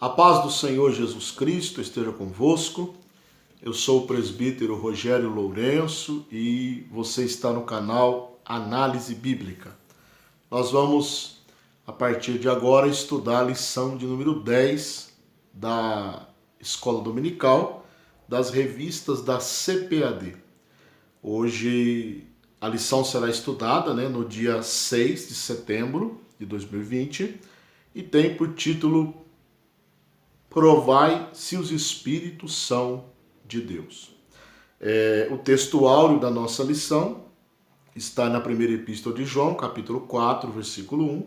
A paz do Senhor Jesus Cristo esteja convosco. Eu sou o presbítero Rogério Lourenço e você está no canal Análise Bíblica. Nós vamos, a partir de agora, estudar a lição de número 10 da Escola Dominical das revistas da CPAD. Hoje a lição será estudada no dia 6 de setembro de 2020 e tem por título Provai se os Espíritos são de Deus. O texto áureo da nossa lição está na primeira epístola de João, capítulo 4, versículo 1,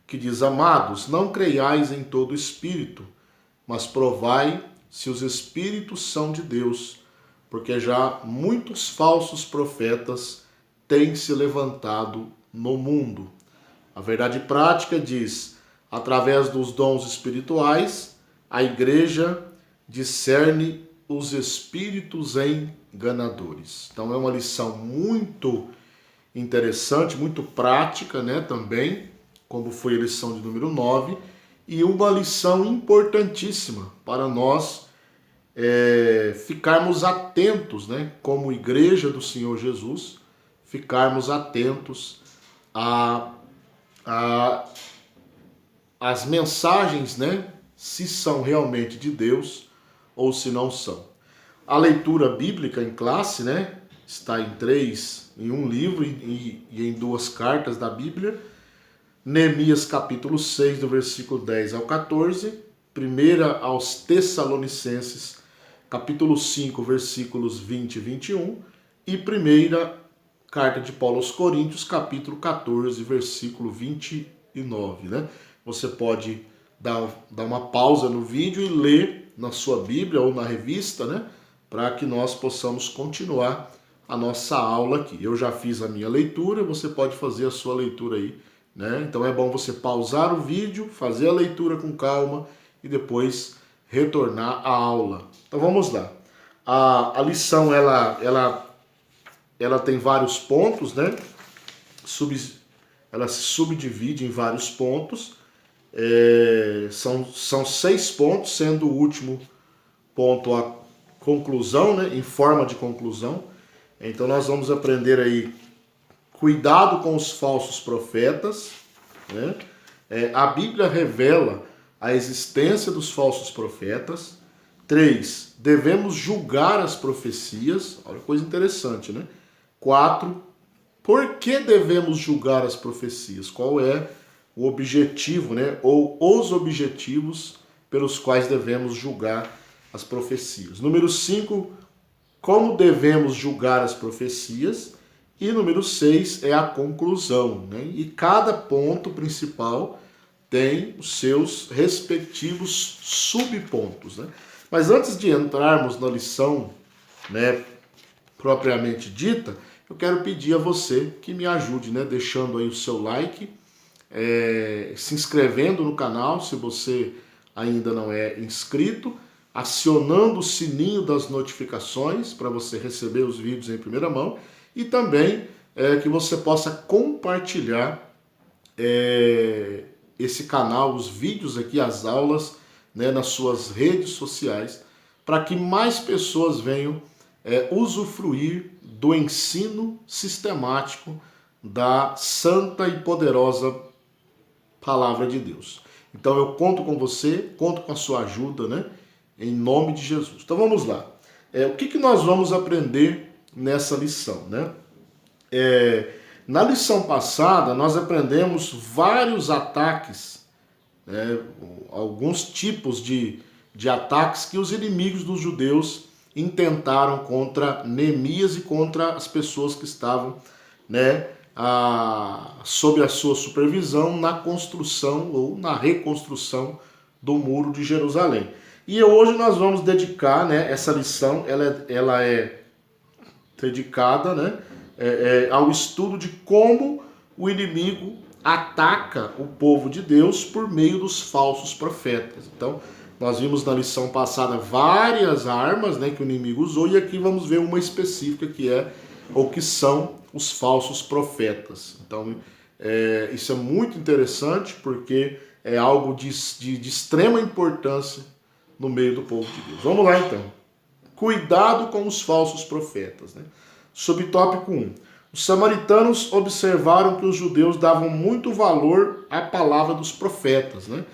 que diz: Amados, não creiais em todo espírito, mas provai se os espíritos são de Deus, porque já muitos falsos profetas têm se levantado no mundo. A verdade prática diz: através dos dons espirituais, a igreja discerne os espíritos enganadores. Então é uma lição muito interessante, muito prática, também, como foi a lição de número 9, e uma lição importantíssima para nós ficarmos atentos, como igreja do Senhor Jesus, ficarmos atentos às mensagens, se são realmente de Deus ou se não são. A leitura bíblica em classe, está em um livro e em 2 cartas da Bíblia. Neemias capítulo 6, do versículo 10 ao 14. Primeira aos Tessalonicenses, capítulo 5, versículos 20 e 21. E primeira carta de Paulo aos Coríntios, capítulo 14, versículo 29. Você pode dar uma pausa no vídeo e ler na sua Bíblia ou na revista, para que nós possamos continuar a nossa aula aqui. Eu já fiz a minha leitura, você pode fazer a sua leitura aí, Então é bom você pausar o vídeo, fazer a leitura com calma e depois retornar à aula. Então vamos lá. A lição, ela tem vários pontos, Ela se subdivide em vários pontos. São 6 pontos, sendo o último ponto a conclusão, em forma de conclusão. Então nós vamos aprender aí cuidado com os falsos profetas. A Bíblia revela a existência dos falsos profetas. 3, devemos julgar as profecias. Olha que coisa interessante, 4, por que devemos julgar as profecias? Qual é o objetivo, ou os objetivos pelos quais devemos julgar as profecias? Número 5, como devemos julgar as profecias? E número 6 é a conclusão, E cada ponto principal tem os seus respectivos subpontos, Mas antes de entrarmos na lição, propriamente dita, eu quero pedir a você que me ajude, deixando aí o seu like, se inscrevendo no canal, se você ainda não é inscrito, acionando o sininho das notificações para você receber os vídeos em primeira mão e também que você possa compartilhar esse canal, os vídeos aqui, as aulas, nas suas redes sociais, para que mais pessoas venham usufruir do ensino sistemático da santa e poderosa Palavra de Deus. Então eu conto com você, conto com a sua ajuda, em nome de Jesus. Então vamos lá. O que nós vamos aprender nessa lição, Na lição passada nós aprendemos vários ataques, alguns tipos de ataques que os inimigos dos judeus intentaram contra Neemias e contra as pessoas que estavam, sob a sua supervisão na construção ou na reconstrução do Muro de Jerusalém. E hoje nós vamos dedicar, essa lição, ela é dedicada, ao estudo de como o inimigo ataca o povo de Deus por meio dos falsos profetas. Então, nós vimos na lição passada várias armas, que o inimigo usou, e aqui vamos ver uma específica que são os falsos profetas. Então, isso é muito interessante porque é algo de extrema importância no meio do povo de Deus. Vamos lá então. Cuidado com os falsos profetas, né? Subtópico 1. Os samaritanos observaram que os judeus davam muito valor à palavra dos profetas, né?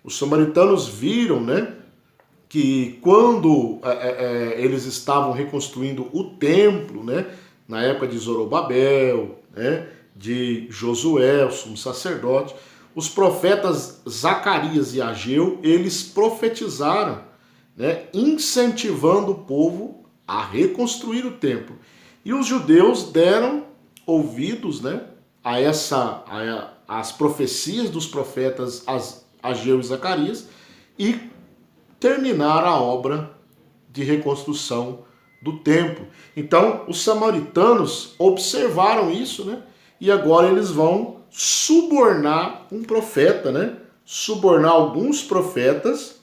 Os samaritanos viram, né, que quando eles estavam reconstruindo o templo, né, na época de Zorobabel, né, de Josué, o sumo sacerdote, os profetas Zacarias e Ageu, eles profetizaram, né, incentivando o povo a reconstruir o templo. E os judeus deram ouvidos, né, às profecias dos profetas Ageu e Zacarias e terminaram a obra de reconstrução do templo. Então, os samaritanos observaram isso, né, e agora eles vão subornar um profeta, né, subornar alguns profetas,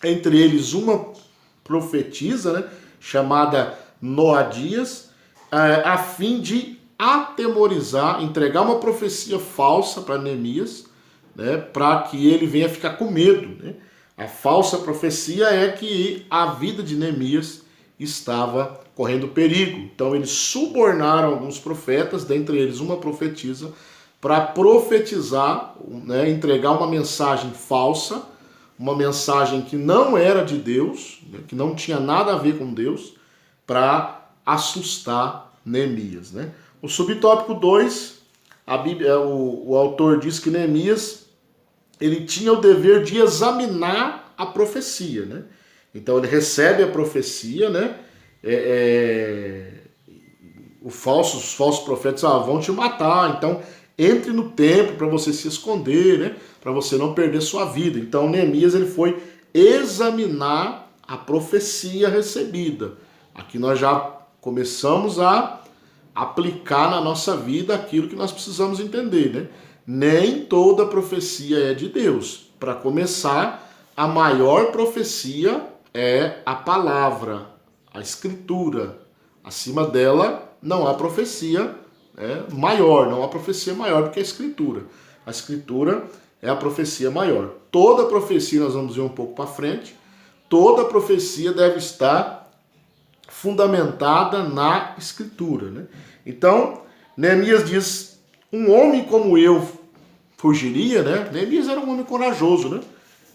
entre eles uma profetisa, né, chamada Noadias, a fim de atemorizar, entregar uma profecia falsa para Neemias, né, para que ele venha ficar com medo, né? A falsa profecia é que a vida de Neemias estava correndo perigo. Então eles subornaram alguns profetas, dentre eles uma profetisa, para profetizar, né, entregar uma mensagem falsa, uma mensagem que não era de Deus, né, que não tinha nada a ver com Deus, para assustar Neemias, né? O subtópico 2, o autor diz que Neemias ele tinha o dever de examinar a profecia, né? Então ele recebe a profecia, né? Os falsos profetas vão te matar, então entre no templo para você se esconder, né? Para você não perder sua vida. Então Neemias ele foi examinar a profecia recebida. Aqui nós já começamos a aplicar na nossa vida aquilo que nós precisamos entender, né? Nem toda profecia é de Deus. Para começar, a maior profecia é a palavra, a escritura. Acima dela não há profecia maior, não há profecia maior do que a escritura. A escritura é a profecia maior. Toda profecia, nós vamos ver um pouco para frente, toda profecia deve estar fundamentada na escritura, né? Então, Neemias diz, um homem como eu fugiria, né? Neemias era um homem corajoso, né?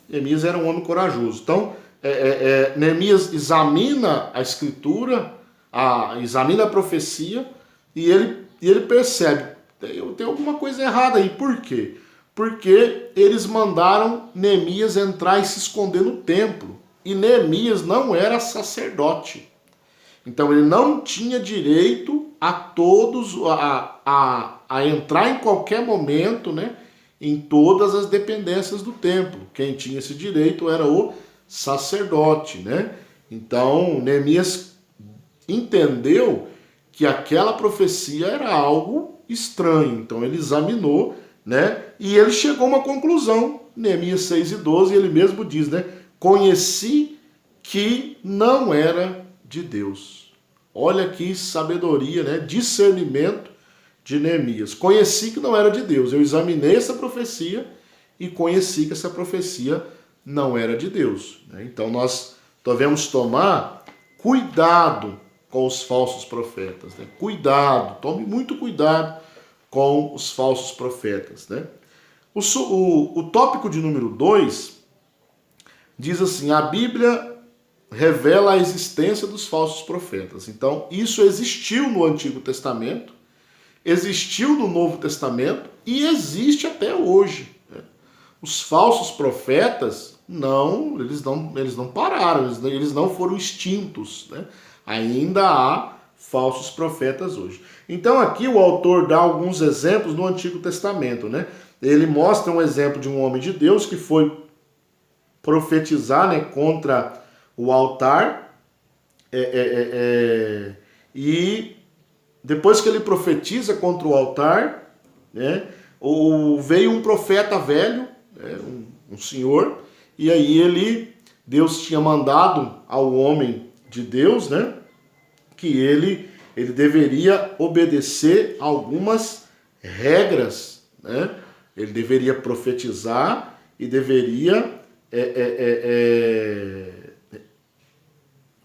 Neemias era um homem corajoso. Então, Neemias examina a escritura, examina a profecia e ele percebe, tem alguma coisa errada aí. Por quê? Porque eles mandaram Neemias entrar e se esconder no templo. E Neemias não era sacerdote. Então ele não tinha direito a entrar em qualquer momento, né, em todas as dependências do templo. Quem tinha esse direito era o sacerdote, né? Então Neemias entendeu que aquela profecia era algo estranho. Então ele examinou, né, e ele chegou a uma conclusão. Neemias 6:12, ele mesmo diz, né, conheci que não era de Deus. Olha que sabedoria, né? Discernimento de Neemias. Conheci que não era de Deus. Eu examinei essa profecia e conheci que essa profecia não era de Deus. Então nós devemos tomar cuidado com os falsos profetas, né? Cuidado, tome muito cuidado com os falsos profetas, né? O tópico de número 2 diz assim, a Bíblia revela a existência dos falsos profetas. Então, isso existiu no Antigo Testamento, existiu no Novo Testamento e existe até hoje, né? Os falsos profetas, eles não pararam, eles não foram extintos, né? Ainda há falsos profetas hoje. Então, aqui o autor dá alguns exemplos no Antigo Testamento, né? Ele mostra um exemplo de um homem de Deus que foi profetizar, né, contra o altar, e depois que ele profetiza contra o altar, né, veio um profeta velho, um senhor, e aí Deus tinha mandado ao homem de Deus, né, que ele deveria obedecer algumas regras, né, ele deveria profetizar e deveria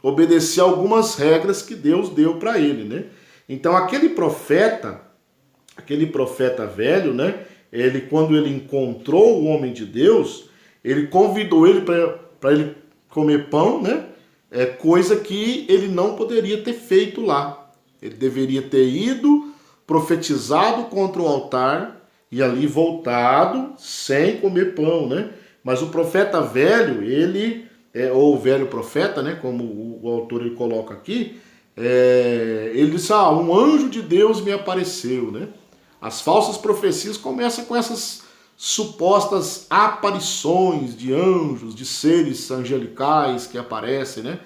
obedecer algumas regras que Deus deu para ele, né? Então aquele profeta velho, né? Quando ele encontrou o homem de Deus, ele convidou ele para ele comer pão, né? Coisa que ele não poderia ter feito lá. Ele deveria ter ido, profetizado contra o altar e ali voltado sem comer pão, né? Mas o profeta velho, ou o velho profeta, né? Como o autor ele coloca aqui, ele disse, um anjo de Deus me apareceu, né? As falsas profecias começam com essas supostas aparições de anjos, de seres angelicais que aparecem, né?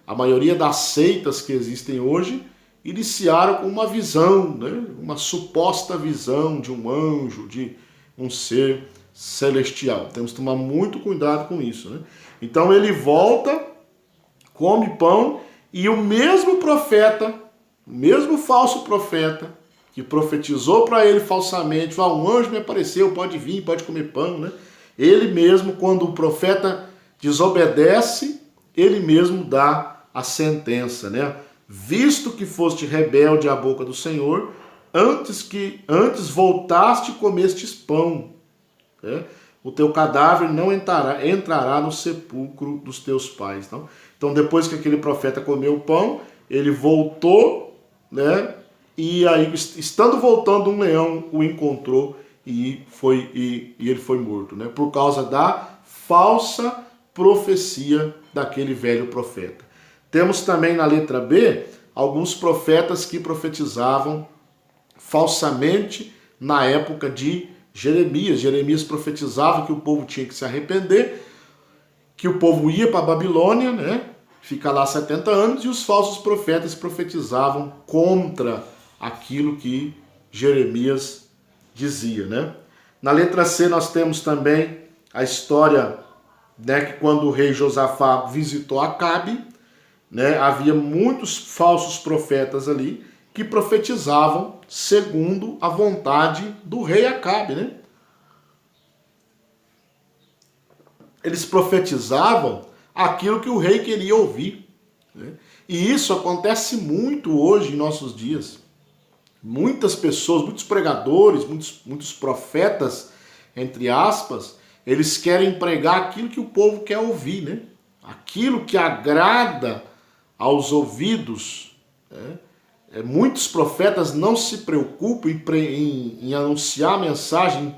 A maioria das seitas que existem hoje iniciaram com uma visão, né? Uma suposta visão de um anjo, de um ser celestial. Temos que tomar muito cuidado com isso, né? Então ele volta, come pão, e o mesmo profeta, o mesmo falso profeta, que profetizou para ele falsamente, um anjo me apareceu, pode vir, pode comer pão, né? Ele mesmo, quando o profeta desobedece, ele mesmo dá a sentença, né? Visto que foste rebelde à boca do Senhor, antes voltaste e comestes pão, né? O teu cadáver não entrará no sepulcro dos teus pais. Então depois que aquele profeta comeu o pão, ele voltou, né? E aí, estando voltando, um leão o encontrou e ele foi morto, né? Por causa da falsa profecia daquele velho profeta. Temos também na letra B alguns profetas que profetizavam falsamente na época de Jeremias. Jeremias profetizava que o povo tinha que se arrepender, que o povo ia para a Babilônia, né? Ficar lá 70 anos, e os falsos profetas profetizavam contra aquilo que Jeremias dizia, né? Na letra C nós temos também a história, né, que quando o rei Josafá visitou Acabe, né, havia muitos falsos profetas ali que profetizavam segundo a vontade do rei Acabe, né? Eles profetizavam aquilo que o rei queria ouvir, né? E isso acontece muito hoje em nossos dias. Muitas pessoas, muitos pregadores, muitos profetas, entre aspas, eles querem pregar aquilo que o povo quer ouvir, né? Aquilo que agrada aos ouvidos, né? Muitos profetas não se preocupam em anunciar a mensagem, em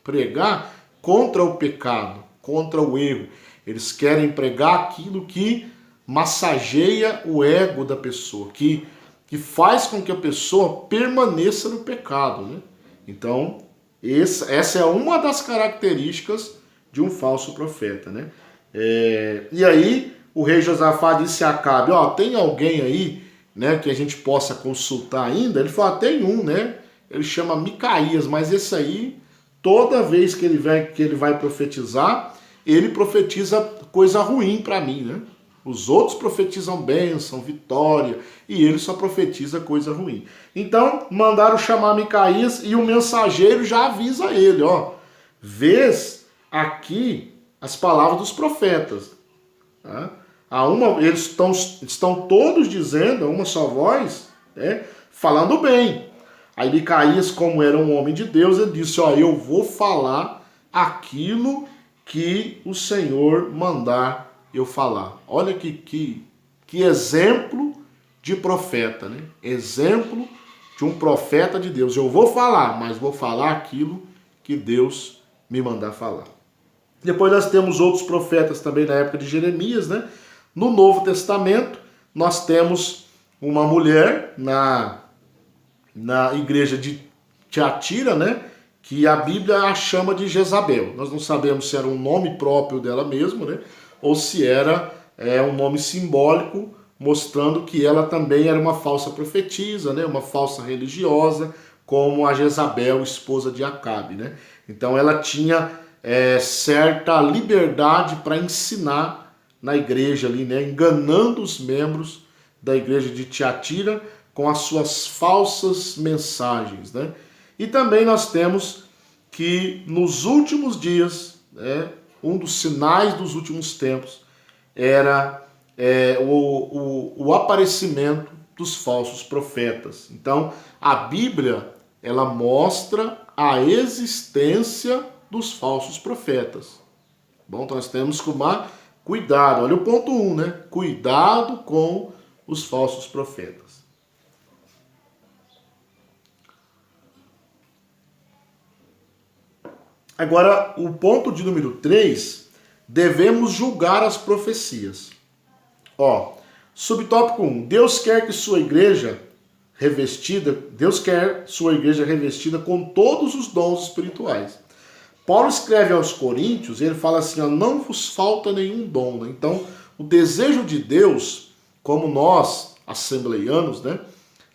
pregar contra o pecado, contra o erro. Eles querem pregar aquilo que massageia o ego da pessoa, que faz com que a pessoa permaneça no pecado, né? Então, essa é uma das características de um falso profeta, né? E aí, o rei Josafá disse a Acabe, tem alguém aí, né, que a gente possa consultar ainda? Ele falou, tem um, né? Ele chama Micaías, mas esse aí, toda vez que ele vai profetizar, ele profetiza coisa ruim para mim, né? Os outros profetizam bênção, vitória, e ele só profetiza coisa ruim. Então, mandaram chamar Micaías, e o mensageiro já avisa ele, vês aqui as palavras dos profetas. Tá? Eles estão todos dizendo, a uma só voz, né, falando bem. Aí Micaías, como era um homem de Deus, ele disse, eu vou falar aquilo que o Senhor mandar eu falar. Olha que exemplo de profeta, né? Exemplo de um profeta de Deus. Eu vou falar, mas vou falar aquilo que Deus me mandar falar. Depois nós temos outros profetas também na época de Jeremias, né? No Novo Testamento, nós temos uma mulher na igreja de Tiatira, né? Que a Bíblia a chama de Jezabel. Nós não sabemos se era um nome próprio dela mesmo, né? Ou se era um nome simbólico, mostrando que ela também era uma falsa profetisa, né? Uma falsa religiosa, como a Jezabel, esposa de Acabe, né? Então ela tinha certa liberdade para ensinar na igreja ali, né? Enganando os membros da igreja de Tiatira com as suas falsas mensagens, né? E também nós temos que nos últimos dias, né, um dos sinais dos últimos tempos era o aparecimento dos falsos profetas. Então, a Bíblia, ela mostra a existência dos falsos profetas. Bom, então nós temos que tomar cuidado. Olha o ponto 1, né? Cuidado com os falsos profetas. Agora, o ponto de número 3, devemos julgar as profecias. Ó, subtópico 1, Deus quer sua igreja revestida com todos os dons espirituais. Paulo escreve aos Coríntios, e ele fala assim, ó, não vos falta nenhum dom. Né? Então, o desejo de Deus, como nós, assembleianos, né,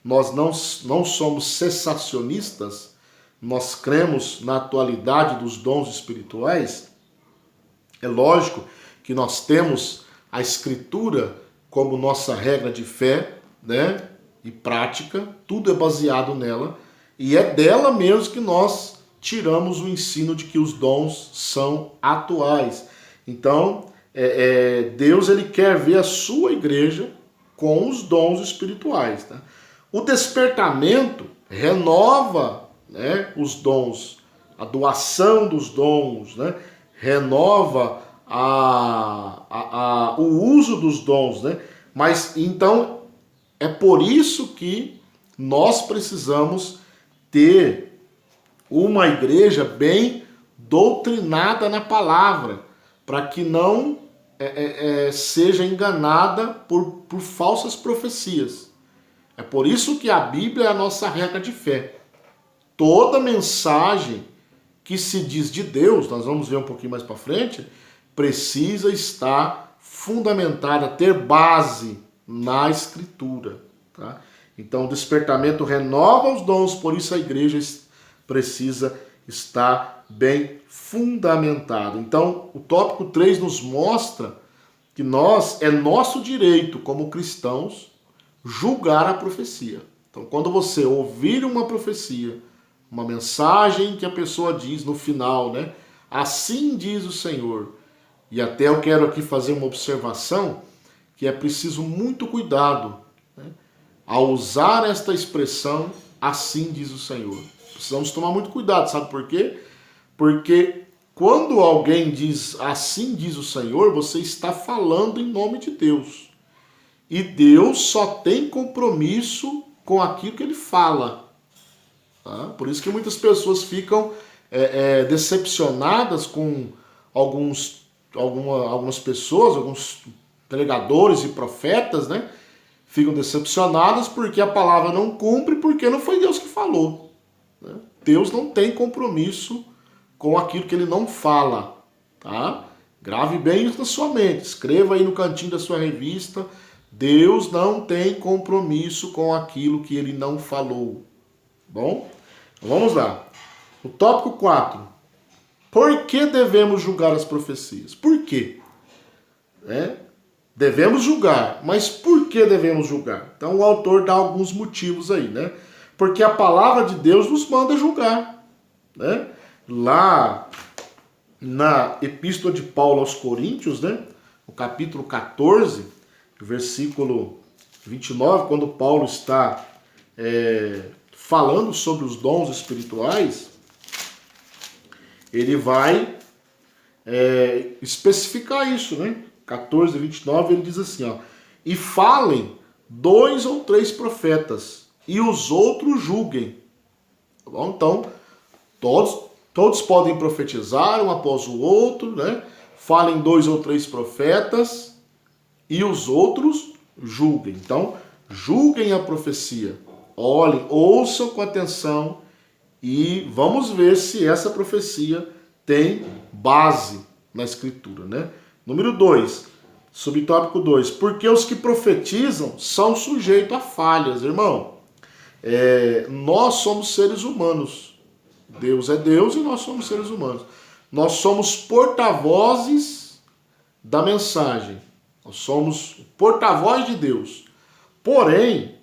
nós não somos cessacionistas, nós cremos na atualidade dos dons espirituais. É lógico que nós temos a Escritura como nossa regra de fé, né, e prática, tudo é baseado nela, e é dela mesmo que nós tiramos o ensino de que os dons são atuais. Então, Deus ele quer ver a sua igreja com os dons espirituais. Tá? O despertamento renova, né, os dons, a doação dos dons, né, renova o uso dos dons. Né? Mas, então, é por isso que nós precisamos ter uma igreja bem doutrinada na palavra, para que não seja enganada por falsas profecias. É por isso que a Bíblia é a nossa regra de fé. Toda mensagem que se diz de Deus, nós vamos ver um pouquinho mais para frente, precisa estar fundamentada, ter base na Escritura. Tá? Então, o despertamento renova os dons, por isso a igreja precisa estar bem fundamentado. Então, o tópico 3 nos mostra que é nosso direito, como cristãos, julgar a profecia. Então, quando você ouvir uma profecia, uma mensagem que a pessoa diz no final, né? Assim diz o Senhor. E até eu quero aqui fazer uma observação que é preciso muito cuidado, né, ao usar esta expressão, assim diz o Senhor. Precisamos tomar muito cuidado, sabe por quê? Porque quando alguém diz assim diz o Senhor, você está falando em nome de Deus. E Deus só tem compromisso com aquilo que ele fala. Tá? Por isso que muitas pessoas ficam decepcionadas com algumas pessoas, alguns pregadores e profetas, né? Ficam decepcionadas porque a palavra não cumpre, porque não foi Deus que falou. Né? Deus não tem compromisso com aquilo que ele não fala. Tá? Grave bem isso na sua mente. Escreva aí no cantinho da sua revista. Deus não tem compromisso com aquilo que ele não falou. Bom, vamos lá. O tópico 4. Por que devemos julgar as profecias? Por quê? Devemos julgar, mas por que devemos julgar? Então o autor dá alguns motivos aí, né? Porque a palavra de Deus nos manda julgar, né? Lá na Epístola de Paulo aos Coríntios, né? No capítulo 14, versículo 29, quando Paulo está falando sobre os dons espirituais, ele vai especificar isso, né? 14, 29, ele diz assim, ó, e falem 2 ou 3 profetas, e os outros julguem. Tá bom? Então, todos podem profetizar um após o outro, né? Falem 2 ou 3 profetas, e os outros julguem. Então, julguem a profecia. Olhem, ouçam com atenção, e vamos ver se essa profecia tem base na Escritura, né? Número 2, subtópico 2. Porque os que profetizam são sujeitos a falhas, irmão. Nós somos seres humanos. Deus é Deus e nós somos seres humanos. Nós somos porta-vozes da mensagem. Nós somos porta-voz de Deus. Porém,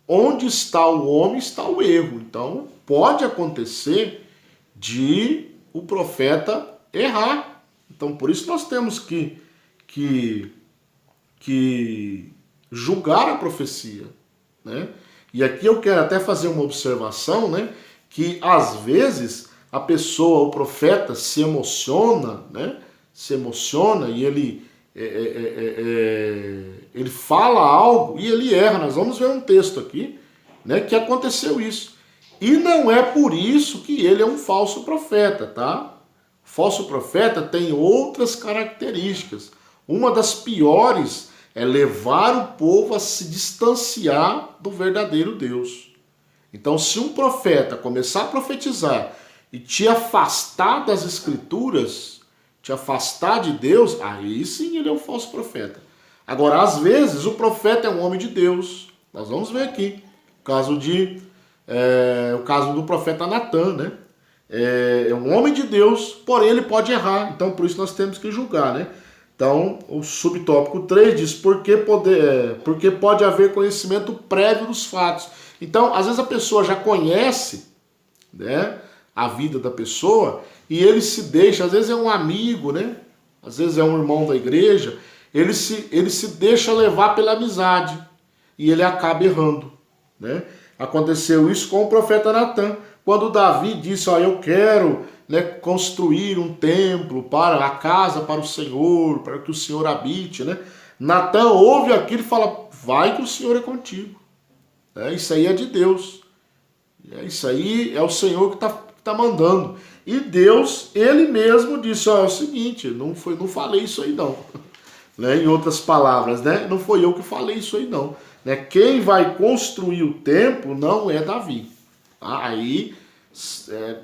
onde está o homem, está o erro. Então, pode acontecer de o profeta errar. Então, por isso nós temos que julgar a profecia, né? E aqui eu quero até fazer uma observação, né? Que às vezes a pessoa, o profeta, se emociona, né? Se emociona e ele fala algo e ele erra. Nós vamos ver um texto aqui, né? Que aconteceu isso. E não é por isso que ele é um falso profeta, tá? O falso profeta tem outras características. Uma das piores é levar o povo a se distanciar do verdadeiro Deus. Então, se um profeta começar a profetizar e te afastar das Escrituras, te afastar de Deus, aí sim ele é um falso profeta. Agora, às vezes, o profeta é um homem de Deus. Nós vamos ver aqui o caso do profeta Natan, né? É um homem de Deus, porém ele pode errar. Então, por isso nós temos que julgar, né? Então, o subtópico 3 diz, porque pode haver conhecimento prévio dos fatos. Então, às vezes a pessoa já conhece, né, a vida da pessoa e ele se deixa, às vezes é um amigo, né? Às vezes é um irmão da igreja, ele se deixa levar pela amizade e ele acaba errando, né? Aconteceu isso com o profeta Natan, quando Davi disse, ó, eu quero, né, construir um templo para a casa para o Senhor, para que o Senhor habite, né? Natan ouve aquilo e fala, vai que o Senhor é contigo. Isso aí é de Deus. Isso aí é o Senhor que tá mandando. E Deus, ele mesmo disse, ó, é o seguinte, não falei isso aí não. Né? Em outras palavras, né? Não foi eu que falei isso aí não. Né? Quem vai construir o templo não é Davi. Aí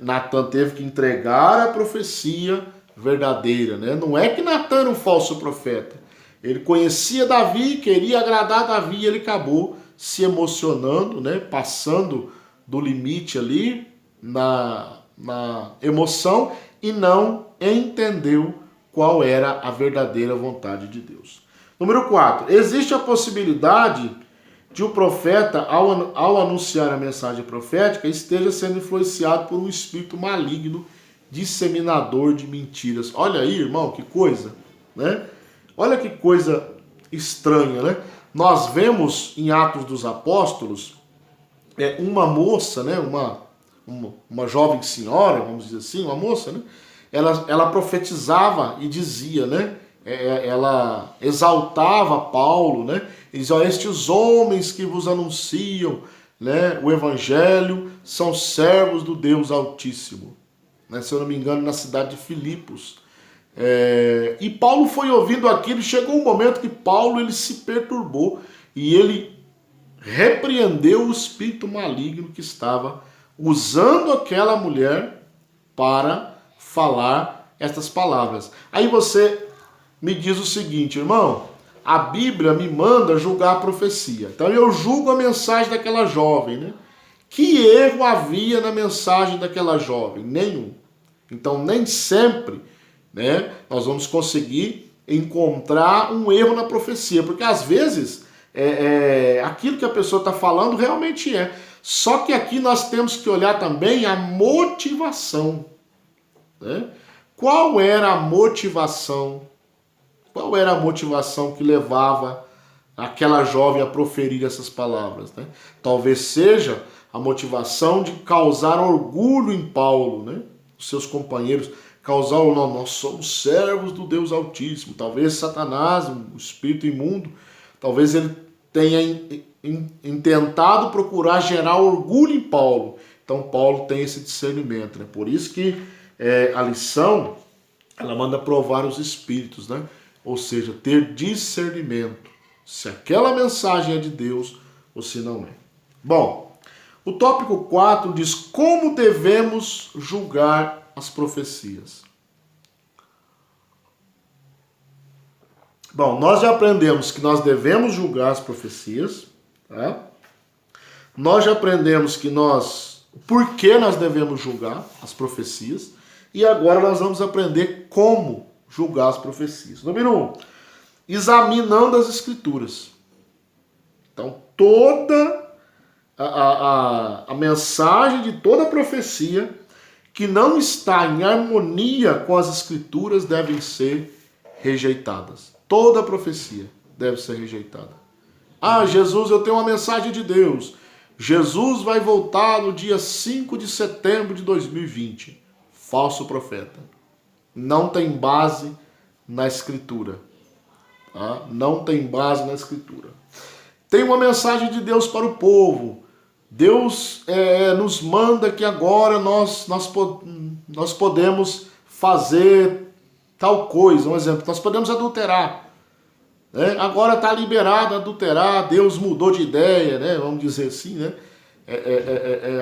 Natan teve que entregar a profecia verdadeira, né? Não é que Natan era um falso profeta. Ele conhecia Davi, queria agradar Davi e ele acabou se emocionando, né? Passando do limite ali na emoção e não entendeu qual era a verdadeira vontade de Deus. Número 4. Existe a possibilidade de o profeta, ao anunciar a mensagem profética, esteja sendo influenciado por um espírito maligno, disseminador de mentiras. Olha aí, irmão, que coisa, né? Olha que coisa estranha, né? Nós vemos em Atos dos Apóstolos uma moça, né? Uma jovem senhora, vamos dizer assim, uma moça, né? Ela profetizava e dizia, né? Ela exaltava Paulo, né? E dizia, ó, estes homens que vos anunciam, né, o evangelho são servos do Deus Altíssimo. Né? Se eu não me engano, na cidade de Filipos. E Paulo foi ouvindo aquilo e chegou um momento que Paulo ele se perturbou e ele repreendeu o espírito maligno que estava usando aquela mulher para falar estas palavras. Aí você me diz o seguinte, irmão, a Bíblia me manda julgar a profecia. Então eu julgo a mensagem daquela jovem, né? Que erro havia na mensagem daquela jovem? Nenhum. Então nem sempre, né, nós vamos conseguir encontrar um erro na profecia, porque às vezes aquilo que a pessoa está falando realmente é. Só que aqui nós temos que olhar também a motivação, né? Qual era a motivação? Qual era a motivação que levava aquela jovem a proferir essas palavras, né? Talvez seja a motivação de causar orgulho em Paulo, né? Os seus companheiros, causar o nome, nós somos servos do Deus Altíssimo. Talvez Satanás, o espírito imundo, talvez ele tenha intentado procurar gerar orgulho em Paulo. Então Paulo tem esse discernimento, né? Por isso que a lição, ela manda provar os espíritos, né? Ou seja, ter discernimento se aquela mensagem é de Deus ou se não é. Bom, o tópico 4 diz como devemos julgar as profecias. Bom, nós já aprendemos que nós devemos julgar as profecias, tá? Nós já aprendemos por que nós devemos julgar as profecias, e agora nós vamos aprender como julgar as profecias. Número 1, examinando as escrituras. Então, toda a mensagem de toda a profecia que não está em harmonia com as Escrituras devem ser rejeitadas. Toda profecia deve ser rejeitada. Ah, Jesus, eu tenho uma mensagem de Deus. Jesus vai voltar no dia 5 de setembro de 2020. Falso profeta. Não tem base na Escritura. Tá? Não tem base na Escritura. Tem uma mensagem de Deus para o povo. Deus nos manda que agora nós podemos fazer tal coisa. Um exemplo, nós podemos adulterar. Né? Agora está liberado adulterar, Deus mudou de ideia, né? Vamos dizer assim, né?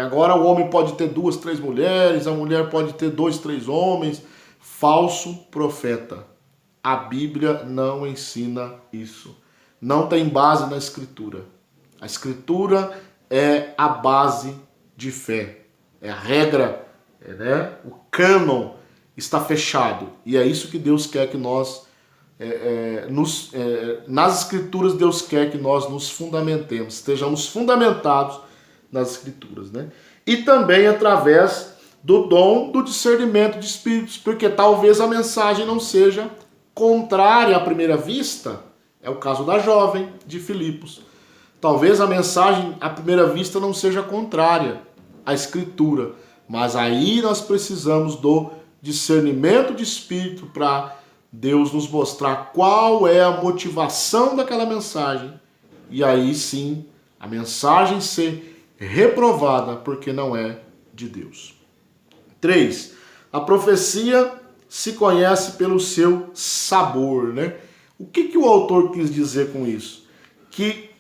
Agora o homem pode ter 2, 3 mulheres, a mulher pode ter 2, 3 homens. Falso profeta. A Bíblia não ensina isso. Não tem base na Escritura. A Escritura é a base de fé. É a regra, né? O cânon está fechado. E é isso que Deus quer que nós nas Escrituras Deus quer que nós nos fundamentemos, estejamos fundamentados nas Escrituras, né? E também através do dom do discernimento de espíritos, porque talvez a mensagem não seja contrária à primeira vista. É o caso da jovem de Filipos. Talvez a mensagem à primeira vista não seja contrária à Escritura, mas aí nós precisamos do discernimento de espírito para Deus nos mostrar qual é a motivação daquela mensagem. E aí sim, a mensagem ser reprovada porque não é de Deus. 3. A profecia se conhece pelo seu sabor, né? O que o autor quis dizer com isso? Que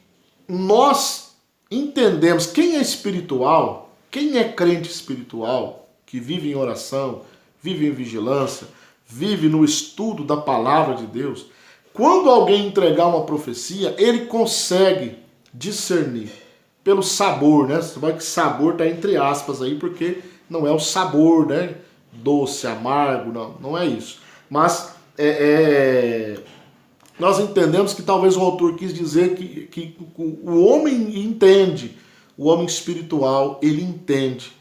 nós entendemos quem é espiritual, quem é crente espiritual, que vive em oração, vive em vigilância, vive no estudo da palavra de Deus. Quando alguém entregar uma profecia, ele consegue discernir pelo sabor, né? Você vai que sabor está entre aspas aí, porque não é o sabor, né? Doce, amargo, não é isso. Mas nós entendemos que talvez o autor quis dizer que o homem entende, o homem espiritual, ele entende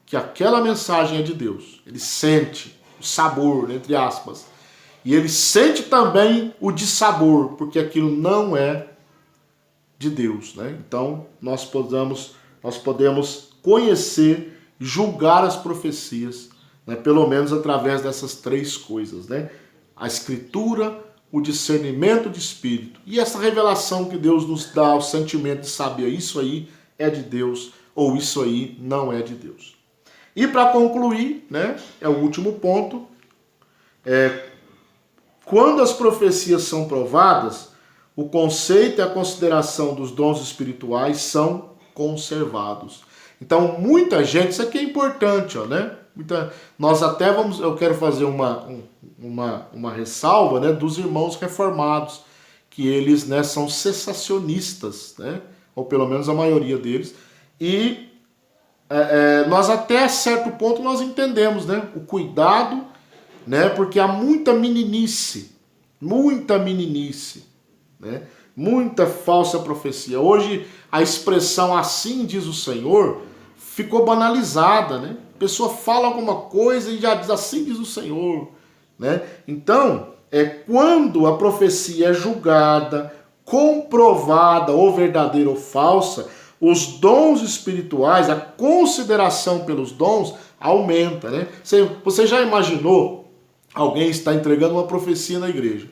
que aquela mensagem é de Deus. Ele sente o sabor, entre aspas. E ele sente também o dissabor, porque aquilo não é de Deus, né? Então, nós podemos conhecer, julgar as profecias, né? Pelo menos através dessas 3 coisas, né? A Escritura, o discernimento de espírito e essa revelação que Deus nos dá, o sentimento de saber isso aí é de Deus ou isso aí não é de Deus. E para concluir, né, é o último ponto, quando as profecias são provadas, o conceito e a consideração dos dons espirituais são conservados. Então, muita gente, isso aqui é importante, ó, né? Nós até eu quero fazer uma ressalva, né, dos irmãos reformados, que eles, né, são cessacionistas, né? Ou pelo menos a maioria deles, e nós até certo ponto nós entendemos, né, o cuidado, né, porque há muita meninice, né, muita falsa profecia. Hoje a expressão assim diz o Senhor ficou banalizada, né? A pessoa fala alguma coisa e já diz assim diz o Senhor, né? Então, quando a profecia é julgada, comprovada ou verdadeira ou falsa, os dons espirituais, a consideração pelos dons aumenta, né? Você já imaginou alguém está entregando uma profecia na igreja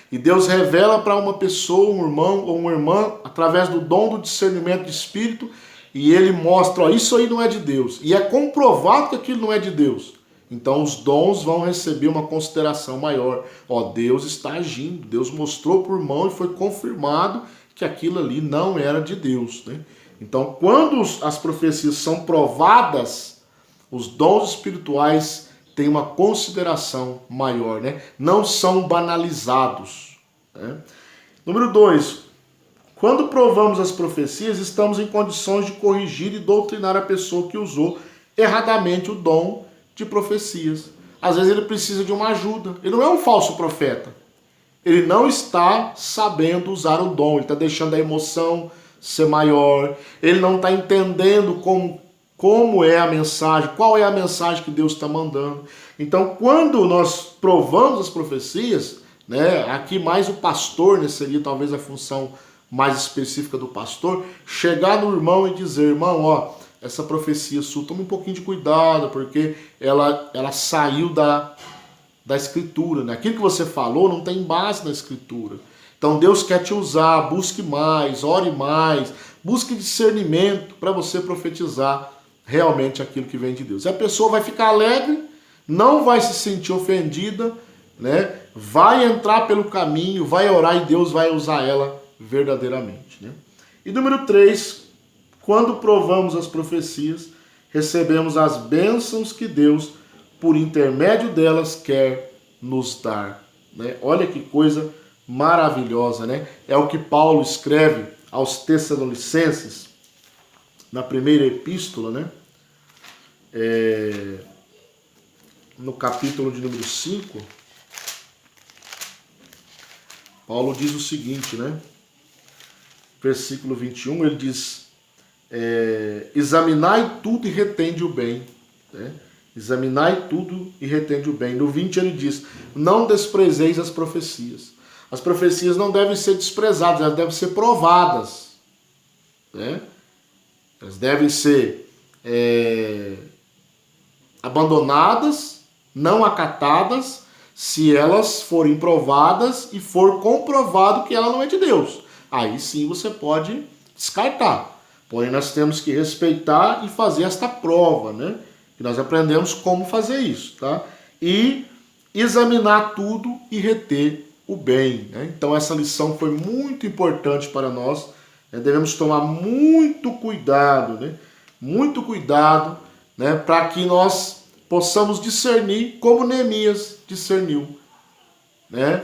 e Deus revela para uma pessoa, um irmão ou uma irmã, através do dom do discernimento de espírito, e ele mostra, ó, isso aí não é de Deus, e é comprovado que aquilo não é de Deus. Então os dons vão receber uma consideração maior. Ó, Deus está agindo, Deus mostrou para o irmão e foi confirmado que aquilo ali não era de Deus, né? Então, quando as profecias são provadas, os dons espirituais têm uma consideração maior, né? Não são banalizados, né? Número 2, quando provamos as profecias, estamos em condições de corrigir e doutrinar a pessoa que usou erradamente o dom de profecias. Às vezes ele precisa de uma ajuda. Ele não é um falso profeta. Ele não está sabendo usar o dom. Ele está deixando a emoção ser maior. Ele não está entendendo como é a mensagem, qual é a mensagem que Deus está mandando. Então, quando nós provamos as profecias, né, aqui mais o pastor, né, seria talvez a função mais específica do pastor, chegar no irmão e dizer, irmão, ó, essa profecia sua, toma um pouquinho de cuidado, porque ela saiu da escritura, né? Aquilo que você falou não tem base na escritura. Então Deus quer te usar, busque mais, ore mais, busque discernimento para você profetizar realmente aquilo que vem de Deus. E a pessoa vai ficar alegre, não vai se sentir ofendida, né? Vai entrar pelo caminho, vai orar e Deus vai usar ela verdadeiramente, né? E número 3, quando provamos as profecias, recebemos as bênçãos que Deus, por intermédio delas, quer nos dar, né? Olha que coisa maravilhosa, né? É o que Paulo escreve aos Tessalonicenses, na primeira epístola, né? No capítulo de número 5, Paulo diz o seguinte, né? Versículo 21, ele diz, examinai tudo e retende o bem, né? Examinai tudo e retende o bem. No 20 ele diz, não desprezeis as profecias. As profecias não devem ser desprezadas, elas devem ser provadas, né? Elas devem ser abandonadas, não acatadas, se elas forem provadas e for comprovado que ela não é de Deus. Aí sim você pode descartar. Porém, nós temos que respeitar e fazer esta prova, né? E nós aprendemos como fazer isso, tá? E examinar tudo e reter o bem, né? Então essa lição foi muito importante para nós, né? Devemos tomar muito cuidado, né? Muito cuidado, né? Para que nós possamos discernir como Neemias discerniu, né?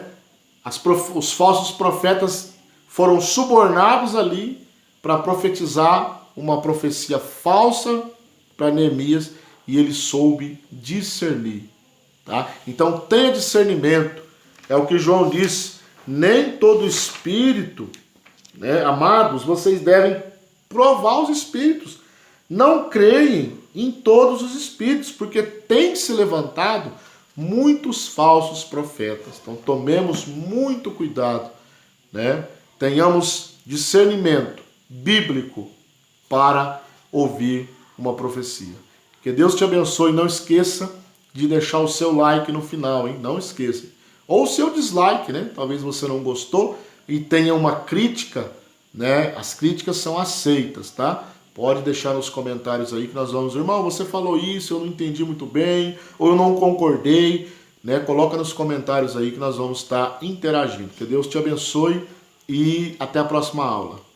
Os falsos profetas foram subornados ali para profetizar uma profecia falsa para Neemias e ele soube discernir, tá? Então tenha discernimento, é o que João disse, nem todo espírito, né? Amados, vocês devem provar os espíritos, não creem em todos os espíritos, porque tem se levantado muitos falsos profetas. Então tomemos muito cuidado, né? Tenhamos discernimento bíblico para ouvir uma profecia. Que Deus te abençoe. Não esqueça de deixar o seu like no final, hein? Não esqueça. Ou o seu dislike, né? Talvez você não gostou e tenha uma crítica, né? As críticas são aceitas, tá? Pode deixar nos comentários aí que nós vamos, irmão, você falou isso, eu não entendi muito bem, ou eu não concordei, né? Coloca nos comentários aí que nós vamos estar interagindo. Que Deus te abençoe e até a próxima aula.